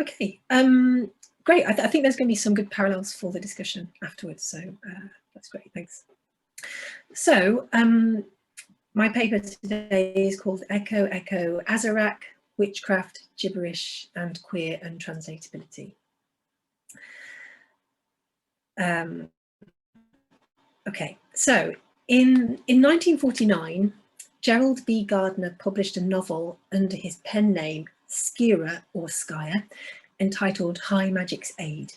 Okay, great. I think there's going to be some good parallels for the discussion afterwards, so that's great, thanks. So my paper today is called Echo, Echo, Azarak, Witchcraft, Gibberish, and Queer Untranslatability. Okay, so in 1949, Gerald B. Gardner published a novel under his pen name Skira or Skyer, entitled High Magic's Aid.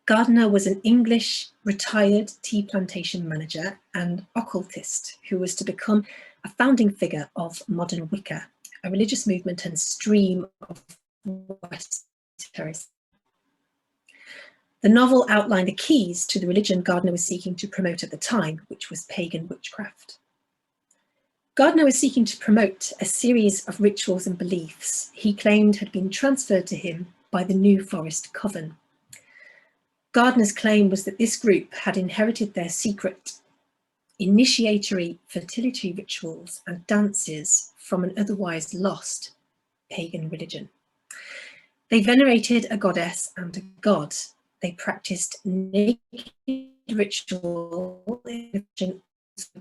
Gardner was an English retired tea plantation manager and occultist who was to become a founding figure of modern Wicca, a religious movement and stream of West esotericism. The novel outlined the keys to the religion Gardner was seeking to promote at the time, which was pagan witchcraft. Gardner was seeking to promote a series of rituals and beliefs he claimed had been transferred to him by the New Forest Coven. Gardner's claim was that this group had inherited their secret initiatory fertility rituals and dances from an otherwise lost pagan religion. They venerated a goddess and a god. They practiced naked ritual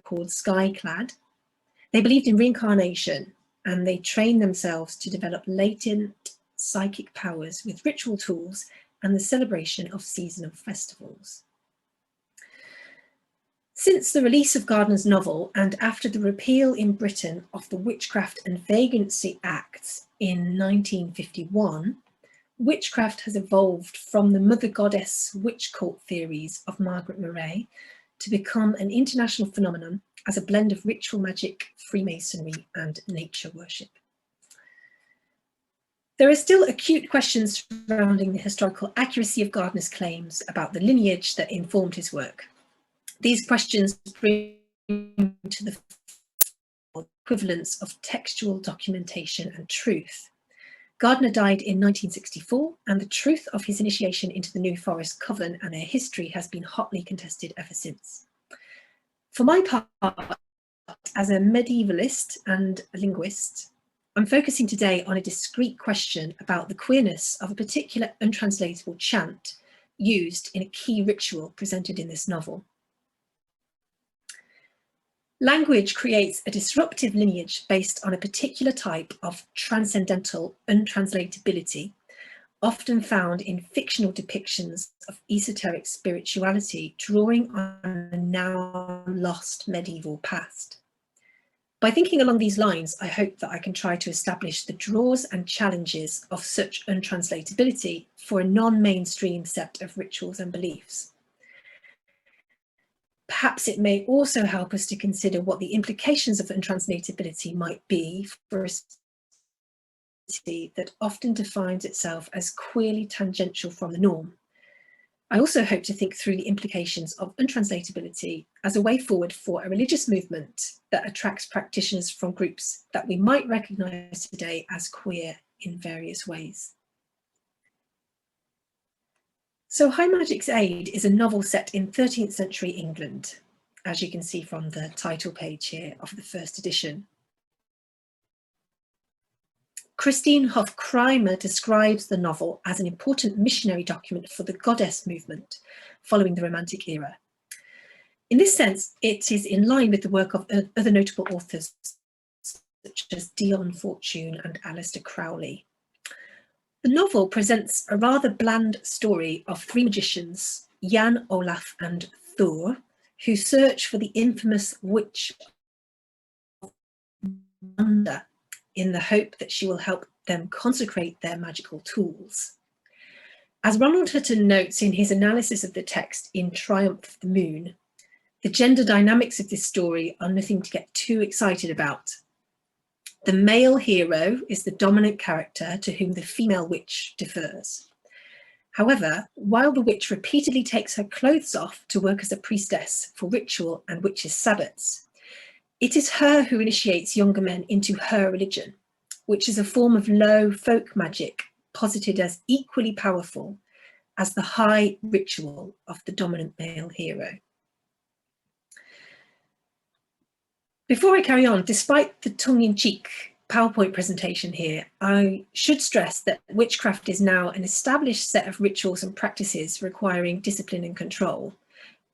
called skyclad. They believed in reincarnation, and they trained themselves to develop latent psychic powers with ritual tools and the celebration of seasonal festivals. Since the release of Gardner's novel and after the repeal in Britain of the Witchcraft and Vagrancy Acts in 1951, witchcraft has evolved from the mother goddess witch cult theories of Margaret Murray to become an international phenomenon as a blend of ritual magic, Freemasonry, and nature worship. There are still acute questions surrounding the historical accuracy of Gardner's claims about the lineage that informed his work. These questions bring to the equivalence of textual documentation and truth. Gardner died in 1964, and the truth of his initiation into the New Forest Coven and their history has been hotly contested ever since. For my part, as a medievalist and a linguist, I'm focusing today on a discrete question about the queerness of a particular untranslatable chant used in a key ritual presented in this novel. Language creates a disruptive lineage based on a particular type of transcendental untranslatability, often found in fictional depictions of esoteric spirituality, drawing on a now lost medieval past. By thinking along these lines, I hope that I can try to establish the draws and challenges of such untranslatability for a non-mainstream set of rituals and beliefs. Perhaps it may also help us to consider what the implications of untranslatability might be for a society that often defines itself as queerly tangential from the norm. I also hope to think through the implications of untranslatability as a way forward for a religious movement that attracts practitioners from groups that we might recognise today as queer in various ways. So High Magic's Aid is a novel set in 13th century England, as you can see from the title page here of the first edition. Christine Hoff-Kreimer describes the novel as an important missionary document for the goddess movement following the Romantic era. In this sense, it is in line with the work of other notable authors such as Dion Fortune and Aleister Crowley. The novel presents a rather bland story of three magicians, Jan, Olaf and Thor, who search for the infamous witch of Wanda in the hope that she will help them consecrate their magical tools. As Ronald Hutton notes in his analysis of the text in Triumph of the Moon, the gender dynamics of this story are nothing to get too excited about. The male hero is the dominant character to whom the female witch defers. However, while the witch repeatedly takes her clothes off to work as a priestess for ritual and witches' sabbats, it is her who initiates younger men into her religion, which is a form of low folk magic posited as equally powerful as the high ritual of the dominant male hero. Before I carry on, despite the tongue-in-cheek PowerPoint presentation here, I should stress that witchcraft is now an established set of rituals and practices requiring discipline and control,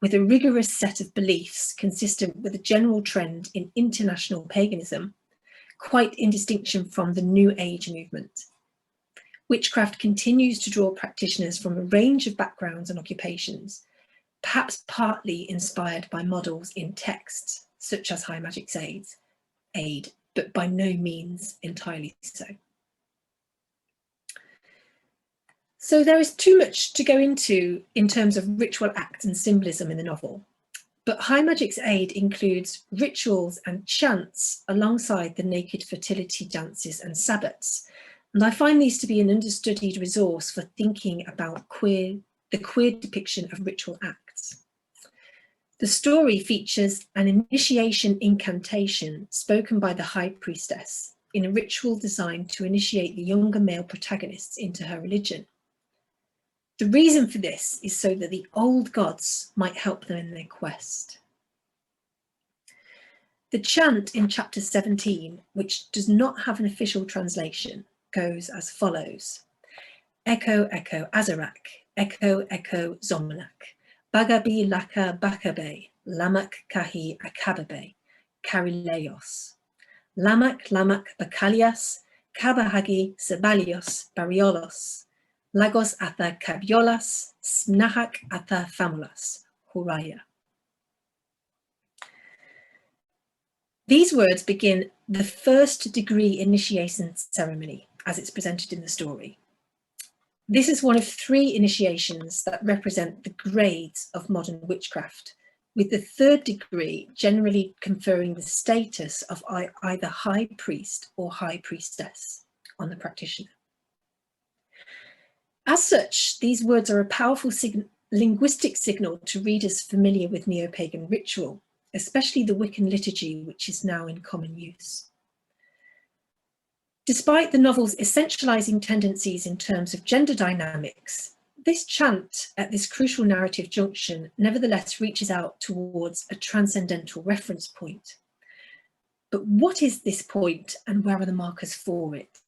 with a rigorous set of beliefs consistent with a general trend in international paganism, quite in distinction from the New Age movement. Witchcraft continues to draw practitioners from a range of backgrounds and occupations, perhaps partly inspired by models in texts, such as High Magic's Aid, but by no means entirely so. So there is too much to go into in terms of ritual acts and symbolism in the novel, but High Magic's Aid includes rituals and chants alongside the naked fertility dances and sabbats, and I find these to be an understudied resource for thinking about the queer depiction of ritual acts. The story features an initiation incantation spoken by the High Priestess in a ritual designed to initiate the younger male protagonists into her religion. The reason for this is so that the old gods might help them in their quest. The chant in chapter 17, which does not have an official translation, goes as follows. Echo, echo, Azarak, echo, echo, Zomalak, Bagabi laka bakabe, Lamak kahi akababe, Karileos, Lamak lamak bakalias, Kabahagi sebalios bariolos, Lagos atha kabiolas, Snahak atha famulas, Huraya. These words begin the first degree initiation ceremony as it's presented in the story. This is one of 3 initiations that represent the grades of modern witchcraft, with the 3rd degree generally conferring the status of either high priest or high priestess on the practitioner. As such, these words are a powerful linguistic signal to readers familiar with neo-pagan ritual, especially the Wiccan liturgy, which is now in common use. Despite the novel's essentializing tendencies in terms of gender dynamics, this chant at this crucial narrative junction nevertheless reaches out towards a transcendental reference point. But what is this point and where are the markers for it?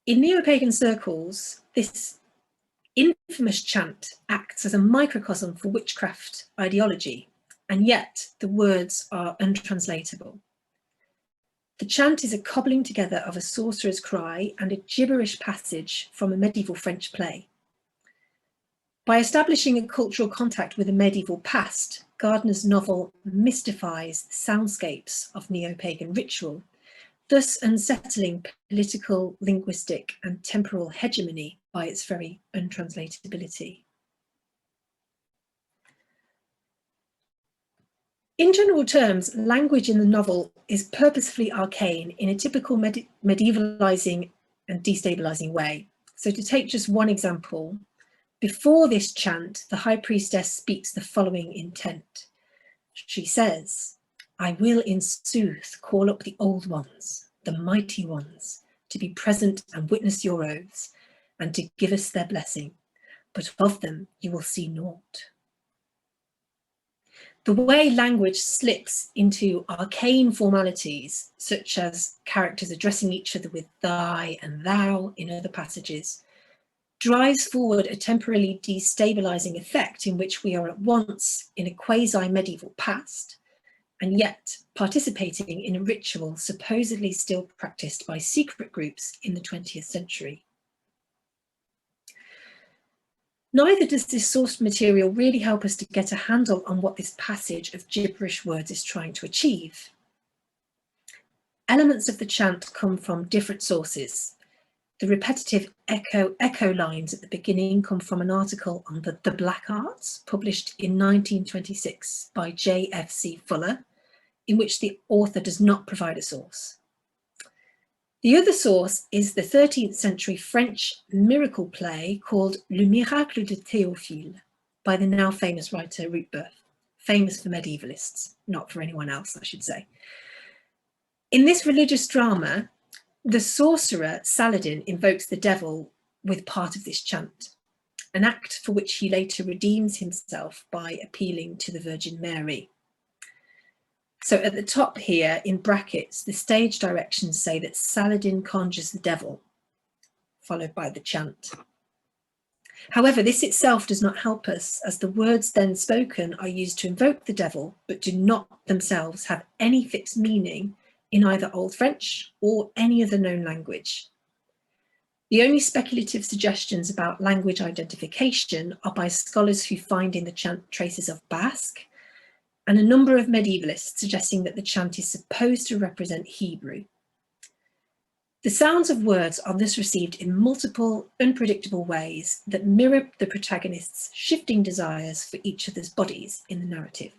In neo-pagan circles, this infamous chant acts as a microcosm for witchcraft ideology, and yet the words are untranslatable. The chant is a cobbling together of a sorcerer's cry and a gibberish passage from a medieval French play. By establishing a cultural contact with a medieval past, Gardner's novel mystifies the soundscapes of neo-pagan ritual, thus unsettling political, linguistic, and temporal hegemony by its very untranslatability. In general terms, language in the novel is purposefully arcane in a typical medievalizing and destabilizing way. So to take just one example, before this chant, the High Priestess speaks the following intent. She says, "I will in sooth call up the old ones, the mighty ones, to be present and witness your oaths, and to give us their blessing, but of them you will see naught." The way language slips into arcane formalities, such as characters addressing each other with thy and thou in other passages, drives forward a temporarily destabilizing effect in which we are at once in a quasi-medieval past, and yet participating in a ritual supposedly still practiced by secret groups in the 20th century. Neither does this source material really help us to get a handle on what this passage of gibberish words is trying to achieve. Elements of the chant come from different sources. The repetitive echo lines at the beginning come from an article on the Black Arts, published in 1926 by J.F.C. Fuller, in which the author does not provide a source. The other source is the 13th century French miracle play called Le Miracle de Théophile by the now famous writer Ruthberth, famous for medievalists, not for anyone else, I should say. In this religious drama, the sorcerer Saladin invokes the devil with part of this chant, an act for which he later redeems himself by appealing to the Virgin Mary. So at the top here, in brackets, the stage directions say that Saladin conjures the devil, followed by the chant. However, this itself does not help us, as the words then spoken are used to invoke the devil, but do not themselves have any fixed meaning in either Old French or any other known language. The only speculative suggestions about language identification are by scholars who find in the chant traces of Basque, and a number of medievalists suggesting that the chant is supposed to represent Hebrew. The sounds of words are thus received in multiple, unpredictable ways that mirror the protagonists' shifting desires for each other's bodies in the narrative.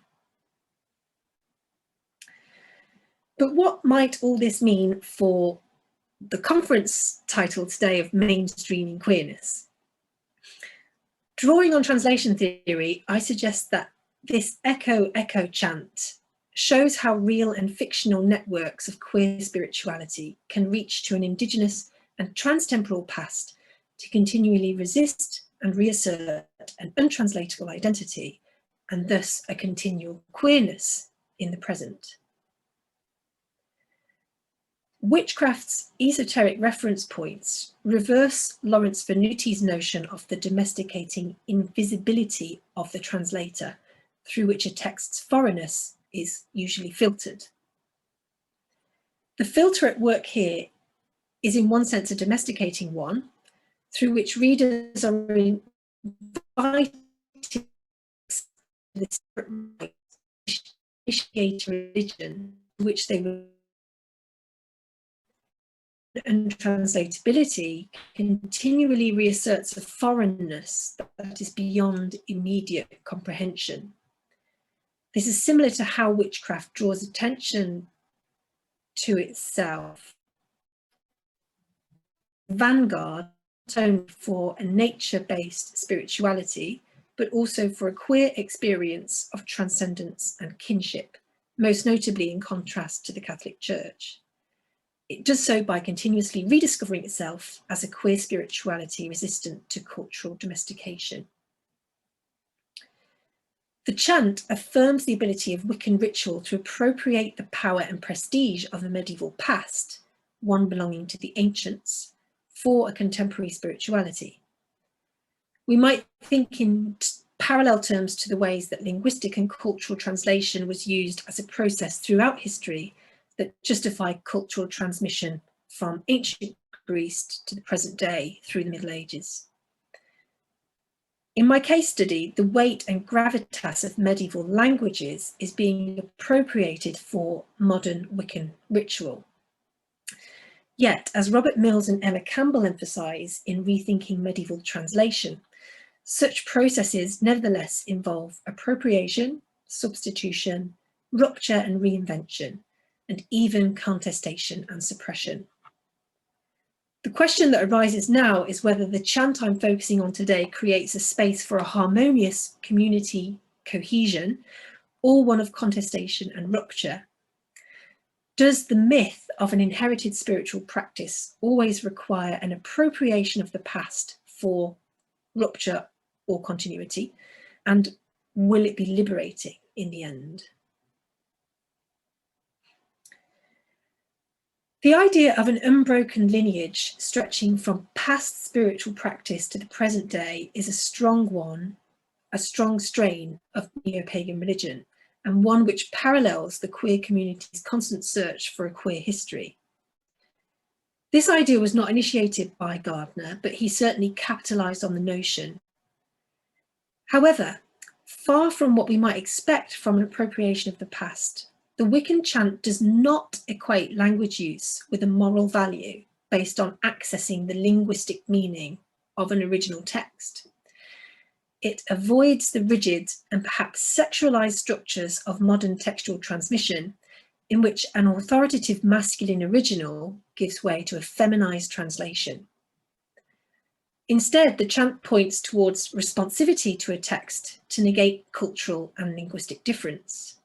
But what might all this mean for the conference title today of Mainstreaming Queerness? Drawing on translation theory, I suggest that this echo chant shows how real and fictional networks of queer spirituality can reach to an indigenous and transtemporal past to continually resist and reassert an untranslatable identity, and thus a continual queerness in the present. Witchcraft's esoteric reference points reverse Lawrence Venuti's notion of the domesticating invisibility of the translator, through which a text's foreignness is usually filtered. The filter at work here is in one sense a domesticating one, through which readers are invited to initiate religion, which they will. Untranslatability continually reasserts a foreignness that is beyond immediate comprehension. This is similar to how witchcraft draws attention to itself. Vanguard, not only for a nature-based spirituality, but also for a queer experience of transcendence and kinship, most notably in contrast to the Catholic Church. It does so by continuously rediscovering itself as a queer spirituality resistant to cultural domestication. The chant affirms the ability of Wiccan ritual to appropriate the power and prestige of a medieval past, one belonging to the ancients, for a contemporary spirituality. We might think in parallel terms to the ways that linguistic and cultural translation was used as a process throughout history that justify cultural transmission from ancient Greece to the present day through the Middle Ages. In my case study, the weight and gravitas of medieval languages is being appropriated for modern Wiccan ritual. Yet, as Robert Mills and Emma Campbell emphasise in Rethinking Medieval Translation, such processes nevertheless involve appropriation, substitution, rupture and reinvention, and even contestation and suppression. The question that arises now is whether the chant I'm focusing on today creates a space for a harmonious community cohesion or one of contestation and rupture. Does the myth of an inherited spiritual practice always require an appropriation of the past for rupture or continuity? And will it be liberating in the end? The idea of an unbroken lineage stretching from past spiritual practice to the present day is a strong one, a strong strain of neo-pagan religion, and one which parallels the queer community's constant search for a queer history. This idea was not initiated by Gardner, but he certainly capitalised on the notion. However, far from what we might expect from an appropriation of the past, the Wiccan chant does not equate language use with a moral value based on accessing the linguistic meaning of an original text. It avoids the rigid and perhaps sexualized structures of modern textual transmission, in which an authoritative masculine original gives way to a feminized translation. Instead, the chant points towards responsivity to a text to negate cultural and linguistic difference.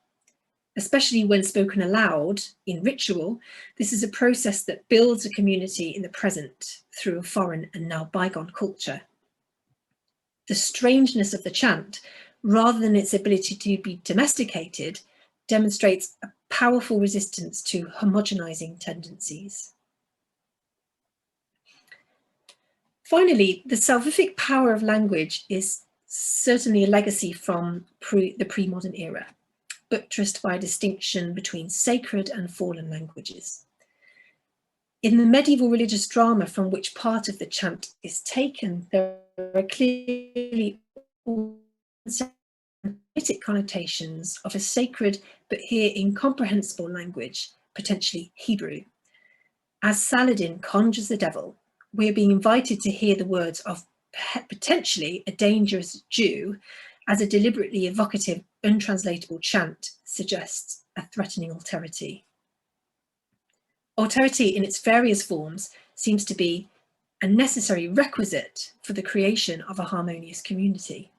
Especially when spoken aloud in ritual, this is a process that builds a community in the present through a foreign and now bygone culture. The strangeness of the chant, rather than its ability to be domesticated, demonstrates a powerful resistance to homogenizing tendencies. Finally, the salvific power of language is certainly a legacy from the pre-modern era, buttressed by a distinction between sacred and fallen languages. In the medieval religious drama from which part of the chant is taken, there are clearly Semitic connotations of a sacred but here incomprehensible language, potentially Hebrew. As Saladin conjures the devil, we are being invited to hear the words of potentially a dangerous Jew as a deliberately evocative, untranslatable chant suggests a threatening alterity. Alterity in its various forms seems to be a necessary requisite for the creation of a harmonious community.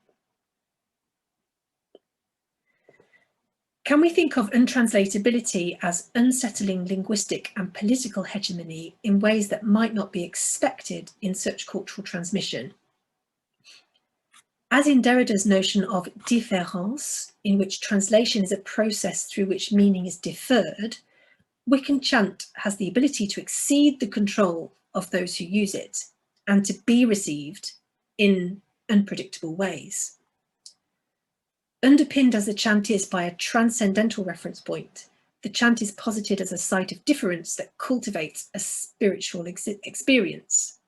Can we think of untranslatability as unsettling linguistic and political hegemony in ways that might not be expected in such cultural transmission? As in Derrida's notion of différance, in which translation is a process through which meaning is deferred, Wiccan chant has the ability to exceed the control of those who use it and to be received in unpredictable ways. Underpinned as the chant is by a transcendental reference point, the chant is posited as a site of difference that cultivates a spiritual experience.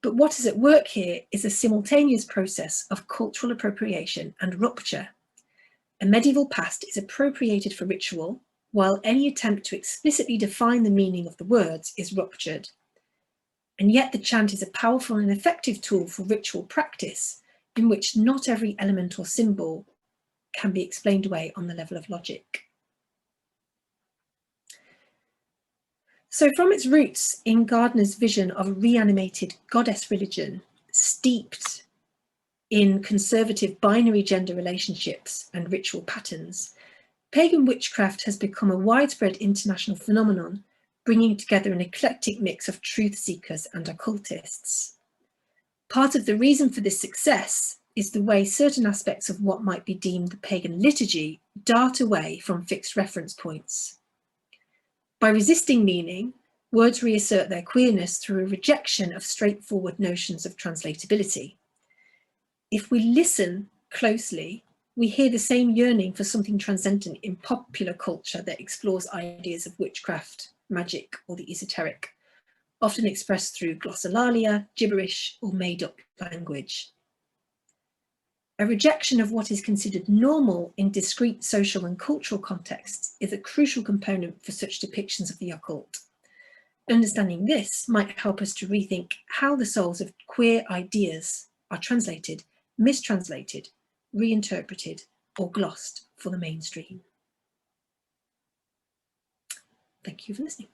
But what is at work here is a simultaneous process of cultural appropriation and rupture. A medieval past is appropriated for ritual, while any attempt to explicitly define the meaning of the words is ruptured. And yet the chant is a powerful and effective tool for ritual practice, in which not every element or symbol can be explained away on the level of logic. So from its roots in Gardner's vision of a reanimated goddess religion, steeped in conservative binary gender relationships and ritual patterns, pagan witchcraft has become a widespread international phenomenon, bringing together an eclectic mix of truth seekers and occultists. Part of the reason for this success is the way certain aspects of what might be deemed the pagan liturgy dart away from fixed reference points. By resisting meaning, words reassert their queerness through a rejection of straightforward notions of translatability. If we listen closely, we hear the same yearning for something transcendent in popular culture that explores ideas of witchcraft, magic, or the esoteric, often expressed through glossolalia, gibberish, or made-up language. A rejection of what is considered normal in discrete social and cultural contexts is a crucial component for such depictions of the occult. Understanding this might help us to rethink how the souls of queer ideas are translated, mistranslated, reinterpreted, or glossed for the mainstream. Thank you for listening.